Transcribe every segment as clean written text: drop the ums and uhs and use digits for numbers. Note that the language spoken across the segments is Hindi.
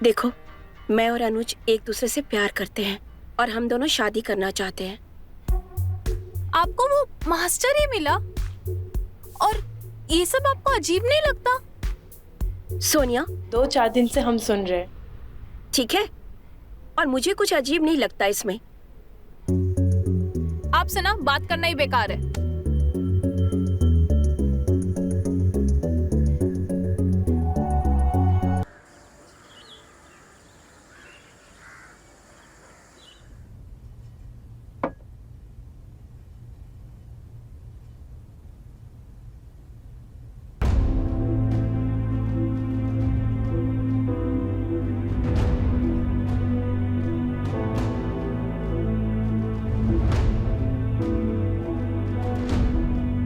देखो, मैं और अनुज एक दूसरे से प्यार करते हैं और हम दोनों शादी करना चाहते हैं। आपको वो मास्टर ही मिला और ये सब आपको अजीब नहीं लगता? सोनिया, 2-4 दिन से हम सुन रहे हैं। ठीक है, और मुझे कुछ अजीब नहीं लगता इसमें। आपसे ना बात करना ही बेकार है।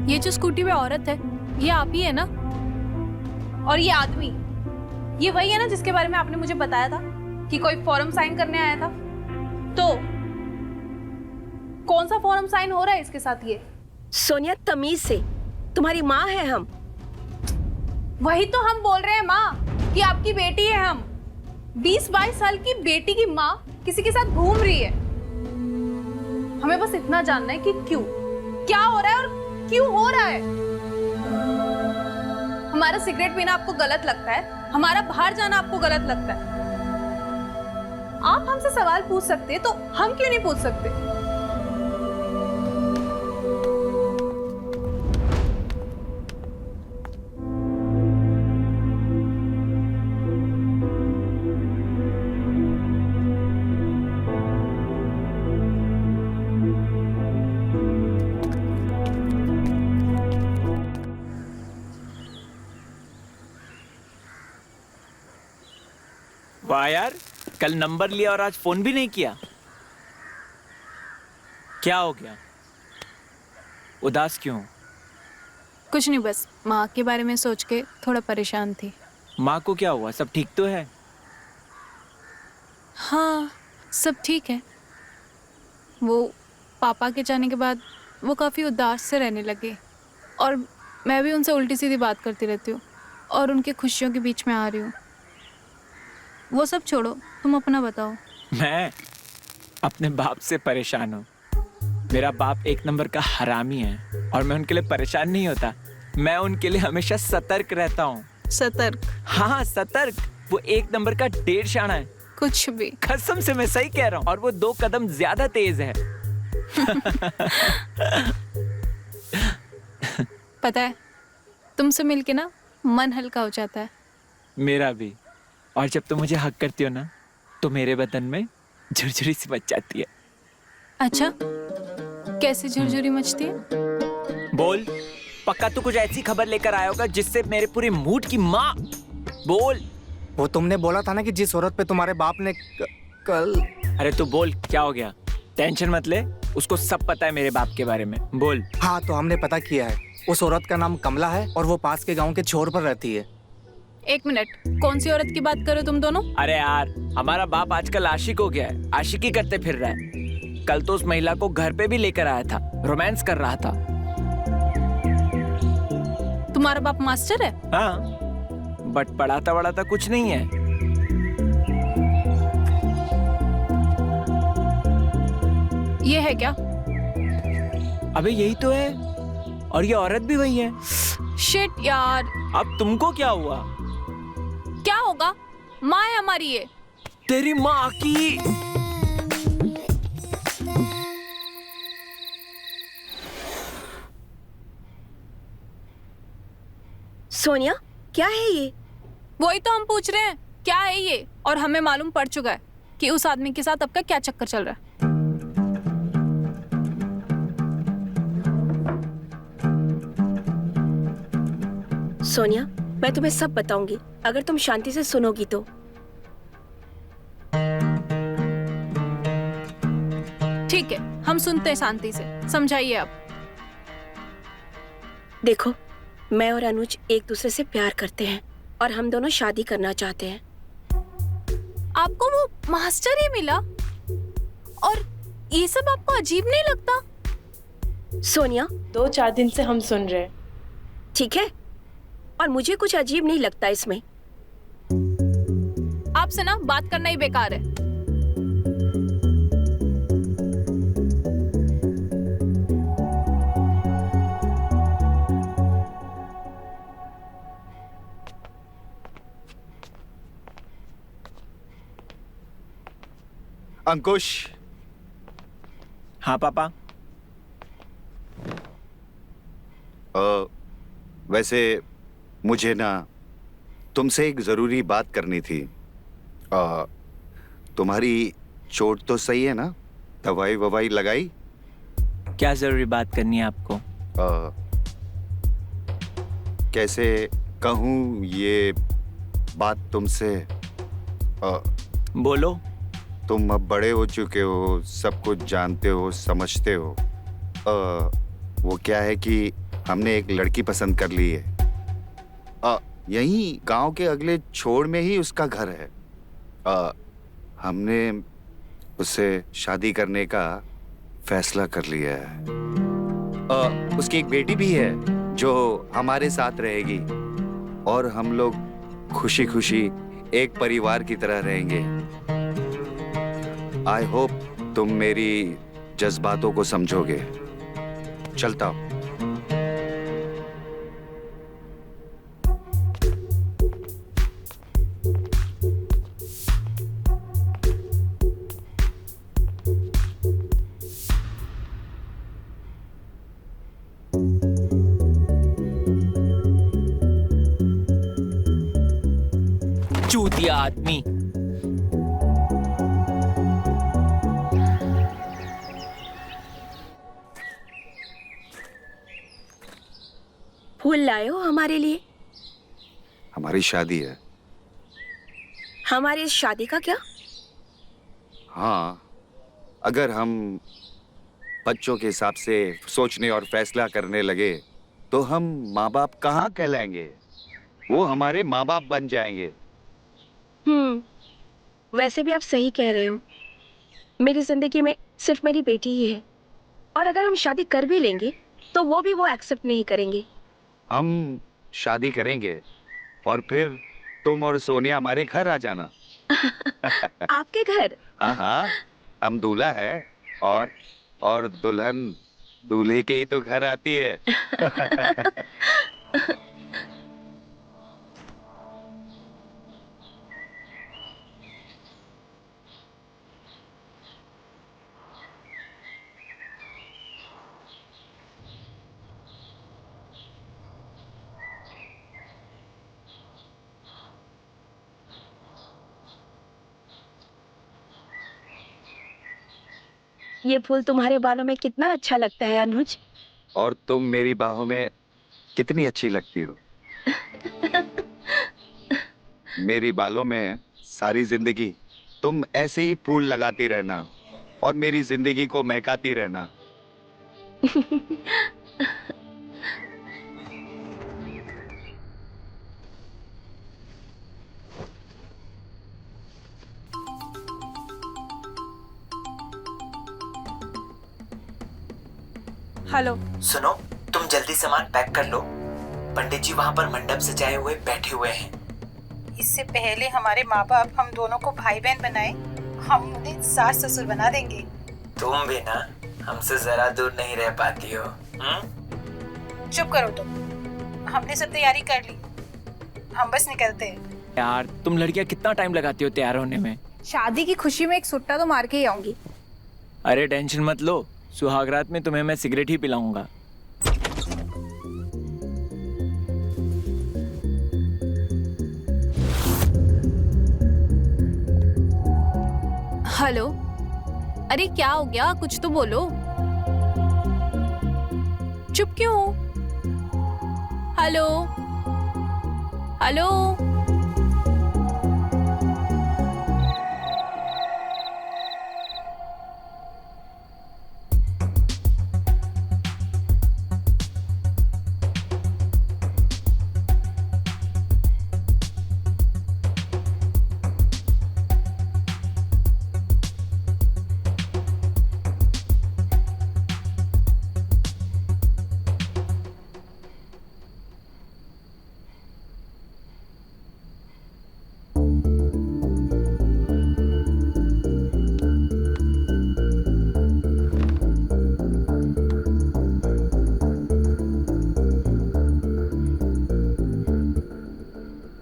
ये जो स्कूटी पे औरत है, ये आप ही है ना? और ये आदमी, ये वही है ना जिसके बारे में आपने मुझे बताया था कि कोई फॉर्म साइन करने आया था? तो कौन सा फॉर्म साइन हो रहा है इसके साथ? ये सोनिया, तमीज से, तुम्हारी माँ है हम। वही तो हम बोल रहे हैं माँ, कि आपकी बेटी है हम। 20-22 साल की बेटी की माँ किसी के साथ घूम रही है। हमें बस इतना जानना है कि क्यों, क्या हो रहा है और क्यों हो रहा है। हमारा सिगरेट पीना आपको गलत लगता है, हमारा बाहर जाना आपको गलत लगता है। आप हमसे सवाल पूछ सकते हैं तो हम क्यों नहीं पूछ सकते? वाह यार, कल नंबर लिया और आज फोन भी नहीं किया। क्या हो गया? उदास क्यों? कुछ नहीं, बस माँ के बारे में सोच के थोड़ा परेशान थी। माँ को क्या हुआ? सब ठीक तो है? हाँ, सब ठीक है। वो पापा के जाने के बाद वो काफ़ी उदास से रहने लगे और मैं भी उनसे उल्टी सीधी बात करती रहती हूँ और उनकी खुशियों के बीच में आ रही हूँ। वो सब छोड़ो, तुम अपना बताओ। मैं अपने बाप से परेशान हूँ। मेरा बाप एक नंबर का हरामी है और मैं उनके लिए परेशान नहीं होता, मैं उनके लिए हमेशा सतर्क रहता हूँ। सतर्क? हाँ, सतर्क। वो एक नंबर का ढेर शाना है। कुछ भी। कसम से मैं सही कह रहा हूँ। और वो 2 कदम ज्यादा तेज है। पता है, तुमसे मिलके ना मन हल्का हो जाता है। मेरा भी। और जब तुम मुझे हक करती हो ना, तो मेरे बदन में झुरझुरी सी मच जाती है। अच्छा, कैसे झुरझुरी मचती है? बोल, पक्का तू कुछ ऐसी खबर लेकर आया होगा जिससे मेरे पूरे मूड की माँ। बोल। वो तुमने बोला था ना कि जिस औरत पे तुम्हारे बाप ने कल। अरे तू बोल, क्या हो गया? टेंशन मत ले, उसको सब पता है मेरे बाप के बारे में। बोल। हाँ, तो हमने पता किया है। उस औरत का नाम कमला है और वो पास के गांव के छोर पर रहती है। एक मिनट, कौन सी औरत की बात कर रहे हो तुम दोनों? अरे यार, हमारा बाप आजकल आशिक हो गया है, आशिकी करते फिर रहा है। कल तो उस महिला को घर पे भी लेकर आया था, रोमांस कर रहा था। तुम्हारा बाप मास्टर है? हाँ, बट पढ़ाता वढ़ाता कुछ नहीं है। ये है क्या? अबे यही तो है, और ये औरत भी वही है। शिट यार। अब तुमको क्या हुआ? क्या होगा, माँ है हमारी ये। तेरी माँ की। सोनिया, क्या है ये? वही तो हम पूछ रहे हैं, क्या है ये? और हमें मालूम पड़ चुका है कि उस आदमी के साथ आपका क्या चक्कर चल रहा है। सोनिया, मैं तुम्हें सब बताऊंगी अगर तुम शांति से सुनोगी तो। ठीक है, हम सुनते हैं शांति से, समझाइए आप। देखो, मैं और अनुज एक दूसरे से प्यार करते हैं और हम दोनों शादी करना चाहते हैं। आपको वो मास्टर ही मिला और ये सब आपको अजीब नहीं लगता? सोनिया, 2-4 दिन से हम सुन रहे हैं। ठीक है, और मुझे कुछ अजीब नहीं लगता इसमें। आप आपसे ना बात करना ही बेकार है। अंकुश, हाँ पापा। वैसे मुझे ना तुमसे एक ज़रूरी बात करनी थी। तुम्हारी चोट तो सही है ना? दवाई ववाई लगाई? क्या जरूरी बात करनी है आपको? कैसे कहूँ ये बात तुमसे? बोलो। तुम अब बड़े हो चुके हो, सब कुछ जानते हो, समझते हो। वो क्या है कि हमने एक लड़की पसंद कर ली है। यहीं गांव के अगले छोर में ही उसका घर है। हमने उससे शादी करने का फैसला कर लिया है। उसकी एक बेटी भी है जो हमारे साथ रहेगी और हम लोग खुशी खुशी एक परिवार की तरह रहेंगे। आई होप तुम मेरी जज्बातों को समझोगे। चलता हूं। चूतिया आदमी। फूल लाए हो हमारे लिए? हमारी शादी है। हमारी इस शादी का क्या? हाँ, अगर हम बच्चों के हिसाब से सोचने और फैसला करने लगे तो हम माँ बाप कहाँ कहलाएंगे? वो हमारे माँ बाप बन जाएंगे। वैसे भी आप सही कह रहे हो। मेरी जिंदगी में सिर्फ मेरी बेटी ही है, और अगर हम शादी कर भी लेंगे तो वो भी एक्सेप्ट नहीं करेंगे। हम शादी करेंगे और फिर तुम और सोनिया हमारे घर आ जाना। आपके घर? हाँ हाँ, हम दूल्हा है और दुल्हन दूल्हे के ही तो घर आती है। ये फूल तुम्हारे बालों में कितना अच्छा लगता है अनुज। और तुम मेरी बाहों में कितनी अच्छी लगती हो। मेरी बालों में सारी जिंदगी तुम ऐसे ही फूल लगाती रहना और मेरी जिंदगी को महकाती रहना। हेलो। सुनो, तुम जल्दी सामान पैक कर लो। पंडित जी वहाँ पर मंडप सजाए हुए बैठे हुए हैं। इससे पहले हमारे माँ बाप हम दोनों को भाई बहन बनाए, हम उन्हें सास ससुर बना देंगे। तुम भी ना हमसे जरा दूर नहीं रह पाती हो। चुप करो तुम। हमने सब तैयारी कर ली, हम बस निकलते हैं। यार तुम लड़कियां कितना टाइम लगाती हो तैयार होने में? शादी की खुशी में एक सुट्टा तो मार के ही आऊंगी। अरे टेंशन मत लो, सुहागरात में तुम्हें मैं सिगरेट ही पिलाऊंगा। हेलो, अरे क्या हो गया, कुछ तो बोलो। चुप क्यों हो? Hello hello.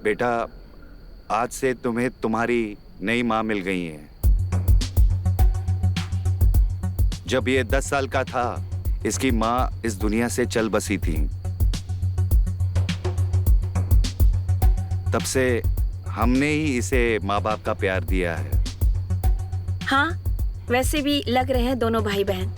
बेटा, आज से तुम्हें तुम्हारी नई माँ मिल गई है। जब ये 10 साल का था, इसकी माँ इस दुनिया से चल बसी थी। तब से हमने ही इसे माँ बाप का प्यार दिया है। हाँ, वैसे भी लग रहे हैं दोनों भाई बहन।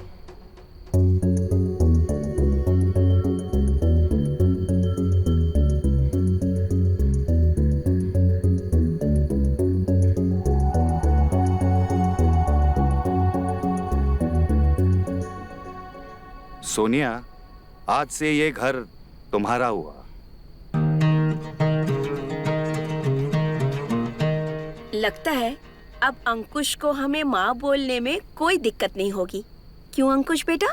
सोनिया, आज से ये घर तुम्हारा हुआ। लगता है अब अंकुश को हमें माँ बोलने में कोई दिक्कत नहीं होगी। क्यों अंकुश बेटा?